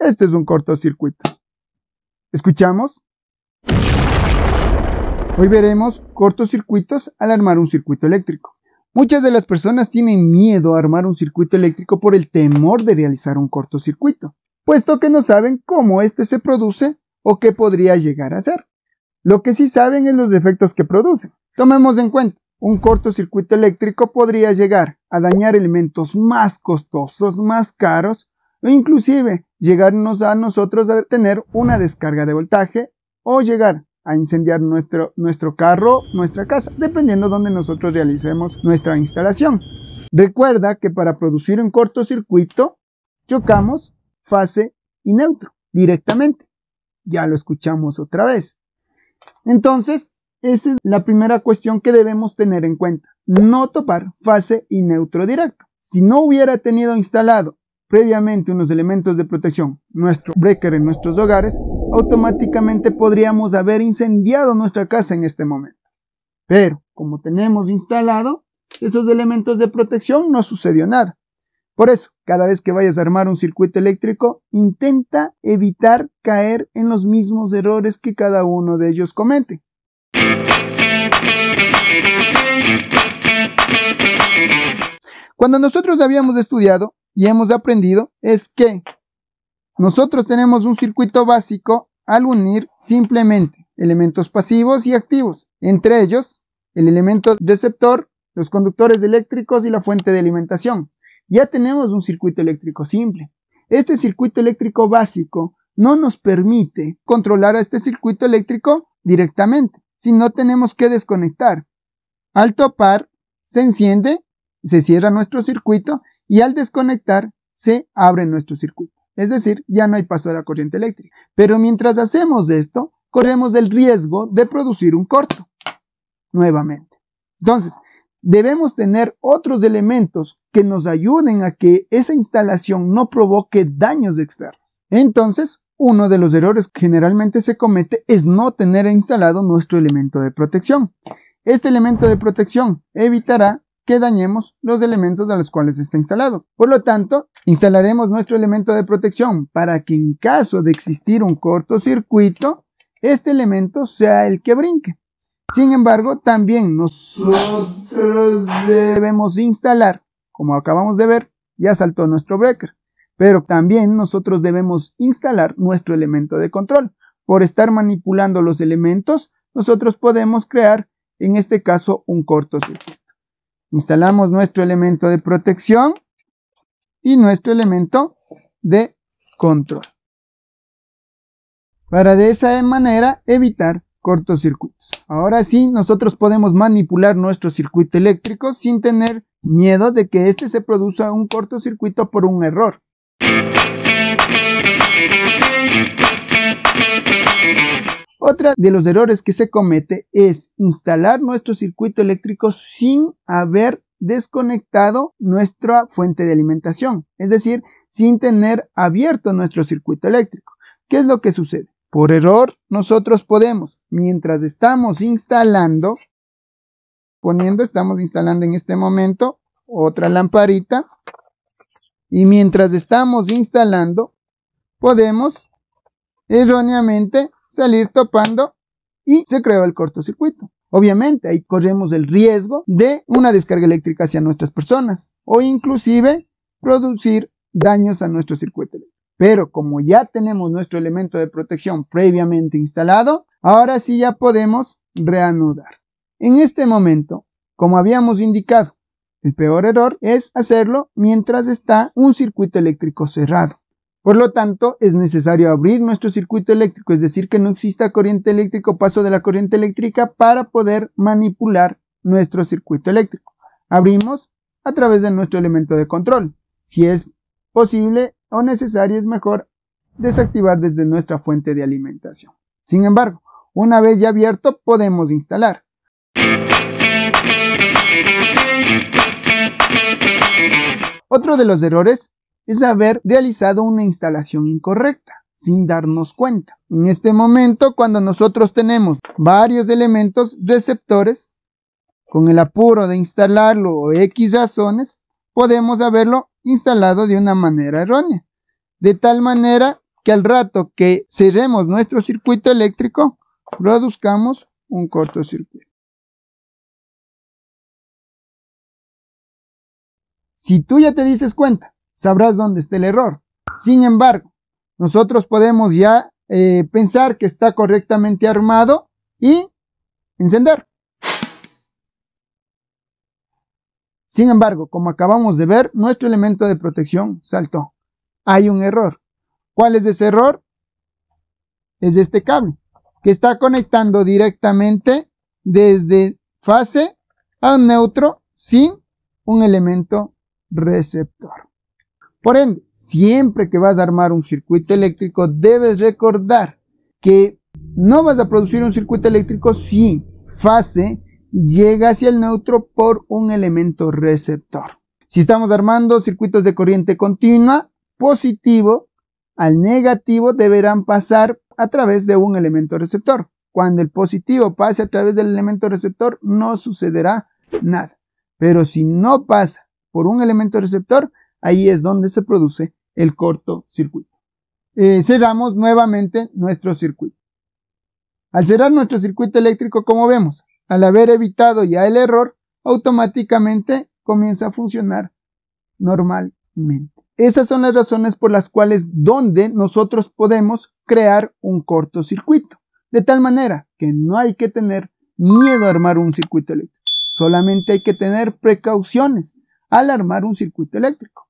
Este es un cortocircuito. ¿Escuchamos? Hoy veremos cortocircuitos al armar un circuito eléctrico. Muchas de las personas tienen miedo a armar un circuito eléctrico por el temor de realizar un cortocircuito, puesto que no saben cómo este se produce o qué podría llegar a ser. Lo que sí saben es los defectos que produce. Tomemos en cuenta, un cortocircuito eléctrico podría llegar a dañar elementos más costosos, más caros, o inclusive llegarnos a nosotros a tener una descarga de voltaje o llegar a incendiar nuestro carro, nuestra casa, dependiendo de donde nosotros realicemos nuestra instalación. Recuerda que para producir un cortocircuito, chocamos fase y neutro directamente. Ya lo escuchamos otra vez. Entonces, esa es la primera cuestión que debemos tener en cuenta. No topar fase y neutro directo. Si no hubiera tenido instalado previamente unos elementos de protección, nuestro breaker en nuestros hogares, automáticamente podríamos haber incendiado nuestra casa en este momento. Pero, como tenemos instalado esos elementos de protección, no sucedió nada. Por eso, cada vez que vayas a armar un circuito eléctrico, intenta evitar caer en los mismos errores que cada uno de ellos comete. Cuando nosotros habíamos estudiado y hemos aprendido es que nosotros tenemos un circuito básico al unir simplemente elementos pasivos y activos, entre ellos el elemento receptor, los conductores eléctricos y la fuente de alimentación. Ya tenemos un circuito eléctrico simple. Este circuito eléctrico básico no nos permite controlar a este circuito eléctrico directamente, sino tenemos que desconectar. Al topar, se enciende, se cierra nuestro circuito y al desconectar, se abre nuestro circuito. Es decir, ya no hay paso de la corriente eléctrica. Pero mientras hacemos esto, corremos el riesgo de producir un corto. Nuevamente. Entonces, debemos tener otros elementos que nos ayuden a que esa instalación no provoque daños externos. Entonces, uno de los errores que generalmente se comete es no tener instalado nuestro elemento de protección. Este elemento de protección evitará que dañemos los elementos a los cuales está instalado. Por lo tanto, instalaremos nuestro elemento de protección para que en caso de existir un cortocircuito, este elemento sea el que brinque. Sin embargo, también nosotros debemos instalar, como acabamos de ver, ya saltó nuestro breaker, pero también nosotros debemos instalar nuestro elemento de control. Por estar manipulando los elementos, nosotros podemos crear, en este caso, un cortocircuito. Instalamos nuestro elemento de protección y nuestro elemento de control, para de esa manera evitar cortocircuitos. Ahora sí, nosotros podemos manipular nuestro circuito eléctrico sin tener miedo de que este se produzca un cortocircuito por un error. Otra de los errores que se comete es instalar nuestro circuito eléctrico sin haber desconectado nuestra fuente de alimentación, es decir, sin tener abierto nuestro circuito eléctrico. ¿Qué es lo que sucede? Por error, nosotros podemos, mientras estamos instalando, estamos instalando en este momento otra lamparita, y mientras estamos instalando, podemos erróneamente salir topando y se creó el cortocircuito. Obviamente ahí corremos el riesgo de una descarga eléctrica hacia nuestras personas o inclusive producir daños a nuestro circuito eléctrico. Pero como ya tenemos nuestro elemento de protección previamente instalado, ahora sí ya podemos reanudar. En este momento, como habíamos indicado, el peor error es hacerlo mientras está un circuito eléctrico cerrado. Por lo tanto, es necesario abrir nuestro circuito eléctrico, es decir, que no exista corriente eléctrica o paso de la corriente eléctrica para poder manipular nuestro circuito eléctrico. Abrimos a través de nuestro elemento de control. Si es posible o necesario, es mejor desactivar desde nuestra fuente de alimentación. Sin embargo, una vez ya abierto, podemos instalar. Otro de los errores es haber realizado una instalación incorrecta, sin darnos cuenta. En este momento, cuando nosotros tenemos varios elementos receptores, con el apuro de instalarlo o X razones, podemos haberlo instalado de una manera errónea. De tal manera que al rato que cerremos nuestro circuito eléctrico, produzcamos un cortocircuito. Si tú ya te diste cuenta, sabrás dónde está el error. Sin embargo, nosotros podemos ya pensar que está correctamente armado y encender. Sin embargo, como acabamos de ver, nuestro elemento de protección saltó. Hay un error. ¿Cuál es ese error? Es este cable, que está conectando directamente desde fase a neutro sin un elemento receptor. Por ende, siempre que vas a armar un circuito eléctrico, debes recordar que no vas a producir un circuito eléctrico si fase llega hacia el neutro por un elemento receptor. Si estamos armando circuitos de corriente continua, positivo al negativo deberán pasar a través de un elemento receptor. Cuando el positivo pase a través del elemento receptor, no sucederá nada. Pero si no pasa por un elemento receptor, ahí es donde se produce el cortocircuito. Cerramos nuevamente nuestro circuito. Al cerrar nuestro circuito eléctrico, como vemos, al haber evitado ya el error, automáticamente comienza a funcionar normalmente. Esas son las razones por las cuales donde nosotros podemos crear un cortocircuito. De tal manera que no hay que tener miedo a armar un circuito eléctrico. Solamente hay que tener precauciones al armar un circuito eléctrico.